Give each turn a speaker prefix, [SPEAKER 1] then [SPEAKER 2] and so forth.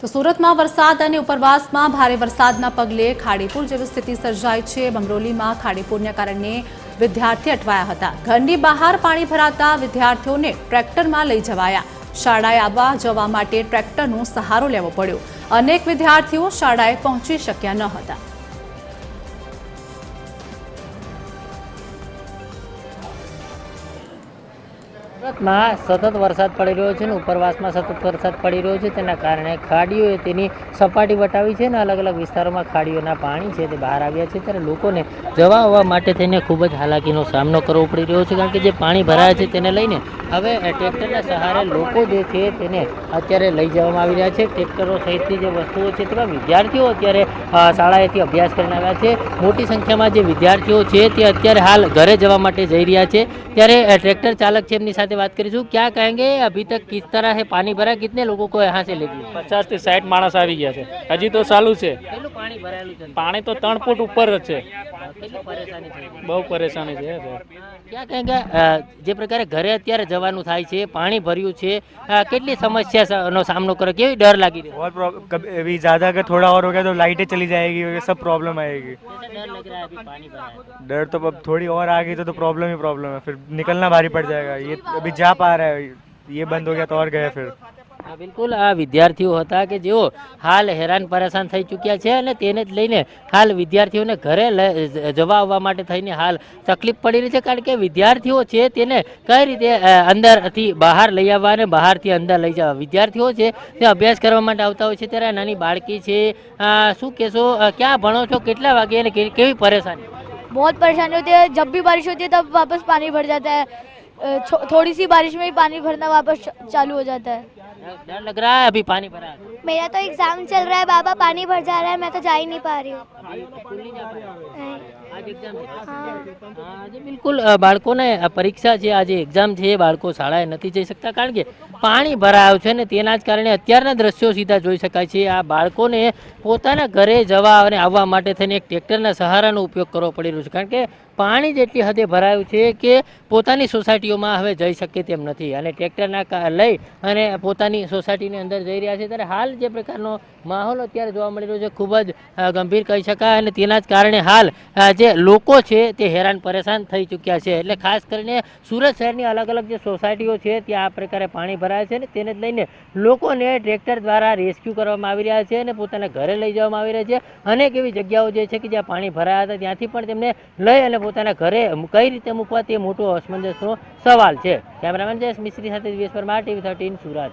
[SPEAKER 1] તો સુરતમાં વરસાદ અને ઉપરવાસમાં ભારે વરસાદના પગલે ખાડીપુર જેવી સ્થિતિ સર્જાઈ છે। બમરોલીમાં ખાડીપુરને કારણે વિદ્યાર્થી અટવાયા હતા। ઘરની બહાર પાણી ભરાતા વિદ્યાર્થીઓને ટ્રેક્ટરમાં લઈ જવાયા। શાળાએ આવવા જવા માટે ટ્રેક્ટરનો સહારો લેવો પડ્યો। અનેક વિદ્યાર્થીઓ શાળાએ પહોંચી શક્યા ન હતા।
[SPEAKER 2] સુરતમાં સતત વરસાદ પડી રહ્યો છે ને ઉપરવાસમાં સતત વરસાદ પડી રહ્યો છે, તેના કારણે ખાડીઓએ તેની સપાટી વટાવી છે ને અલગ અલગ વિસ્તારોમાં ખાડીઓના પાણી છે તે બહાર આવ્યા છે। ત્યારે લોકોને જવા આવવા માટે થઈને ખૂબ જ હાલાકીનો સામનો કરવો પડી રહ્યો છે, કારણ કે જે પાણી ભરાયા છે તેને લઈને હવે ટ્રેક્ટરના સહારે લોકો જે છે તેને અત્યારે લઈ જવામાં આવી રહ્યા છે। ટ્રેક્ટરો સહિતની જે વસ્તુઓ છે તેમાં વિદ્યાર્થીઓ અત્યારે શાળાએથી અભ્યાસ કરીને આવ્યા છે। મોટી સંખ્યામાં જે વિદ્યાર્થીઓ છે તે અત્યારે હાલ ઘરે જવા માટે જઈ રહ્યા છે। ત્યારે ટ્रैक्टर चालक છે એમની સાથે વાત કરીશું। क्या कहेंगे अभी तक किस तरह है पानी भरा, कितने लोगों को यहाँ से ले गया?
[SPEAKER 3] 50 થી 60 માણસ આવી ગયા છે। હજી તો ચાલુ છે।
[SPEAKER 2] કેટલું પાણી ભરાયેલું છે?
[SPEAKER 3] પાણી તો 3 ફૂટ ઉપર જ છે।
[SPEAKER 2] કેટલી પરેશાની છે?
[SPEAKER 3] બહુ પરેશાની છે।
[SPEAKER 2] क्या कहेंगे જે પ્રકારે ઘરે અત્યારે જવાનું થાય છે, પાણી ભર્યું છે, કેટલી સમસ્યાનો સામનો કરો, કેવી ડર લાગી રહ્યો?
[SPEAKER 4] बहुत अभी ज़्यादा अगर थोड़ा और हो गया तो लाइटें चली जाएगी, सब प्रॉब्लम आएगी।
[SPEAKER 2] कैसा डर लग रहा है अभी पानी भरा है?
[SPEAKER 4] डर तो अब थोड़ी और आ गई तो प्रॉब्लम ही प्रॉब्लम है, फिर निकलना भारी पड़ जाएगा। ये अभी जा पा रहा है, ये बंद हो गया तो और गए फिर।
[SPEAKER 2] બિલકુલ આ વિદ્યાર્થીઓ હતા કે જેઓ હાલ હેરાન પરેશાન થઈ ચૂક્યા છે અને તેને જ લઈને હાલ વિદ્યાર્થીઓને ઘરે જવા આવવા માટે થઈને હાલ તકલીફ પડી રહી છે, કારણ કે વિદ્યાર્થીઓ છે તેને કઈ રીતે અંદરથી બહાર લઈ આવવા અને બહારથી અંદર લઈ જવા। વિદ્યાર્થીઓ છે તે અભ્યાસ કરવા માટે આવતા હોય છે, ત્યારે નાની બાળકી છે, શું કહેશો, ક્યાં ભણો છો, કેટલા વાગે અને કેવી પરેશાની?
[SPEAKER 5] बहुत परेशानी होती है। जब भी बारिश होती है तब वापस पानी भर जाता है। थोड़ी सी बारिश में ही पानी भरना वापस चालू हो जाता है।
[SPEAKER 2] डर लग रहा है अभी पानी भरा है?
[SPEAKER 5] मेरा तो एग्जाम चल रहा है बाबा, पानी भर जा रहा है, मैं तो जा ही नहीं पा रही हूँ।
[SPEAKER 2] अभी स्कूल नहीं जा पाए? आज एग्जाम है? આજે બિલકુલ બાળકોને પરીક્ષા છે, આજે એક્ઝામ છે, બાળકો શાળાએ નથી જઈ શકતા કારણ કે પાણી ભરાયું છે ને તેના જ કારણે અત્યારના દ્રશ્યો સીધા જોઈ શકાય છે। આ બાળકોને પોતાના ઘરે જવા અને આવવા માટે થઈને એક ટ્રેક્ટરના સહારાનો ઉપયોગ કરવો પડી રહ્યો છે, કારણ કે પાણી જેટલી હદે ભરાયું છે કે પોતાની સોસાયટીઓમાં હવે જઈ શકે તેમ નથી અને ટ્રેક્ટરના લઈ અને પોતાની સોસાયટીની અંદર જઈ રહ્યા છે। ત્યારે હાલ જે પ્રકારનો માહોલ અત્યારે જોવા મળી રહ્યો છે ખૂબ જ ગંભીર કહી શકાય અને તેના જ કારણે હાલ જે લોકો છે તે હેરાન પરેશાન થઈ ચૂક્યા છે। એટલે ખાસ કરીને સુરત શહેરની અલગ અલગ જે સોસાયટીઓ છે ત્યાં આ પ્રકારે પાણી ભરાય છે ને તેને જ લઈને લોકોને ટ્રેક્ટર દ્વારા રેસ્ક્યુ કરવામાં આવી રહ્યા છે અને પોતાના ઘરે લઈ જવામાં આવી રહ્યા છે। અનેક એવી જગ્યાઓ જે છે કે જ્યાં પાણી ભરાયા હતા ત્યાંથી પણ તેમને લઈ અને પોતાના ઘરે કઈ રીતે મૂકવા તે મોટો અસમંજસનો સવાલ છે। કેમેરામેન જયેશ મિસ્ત્રી સાથે દિવેશ પરમાર, TV 13 સુરત।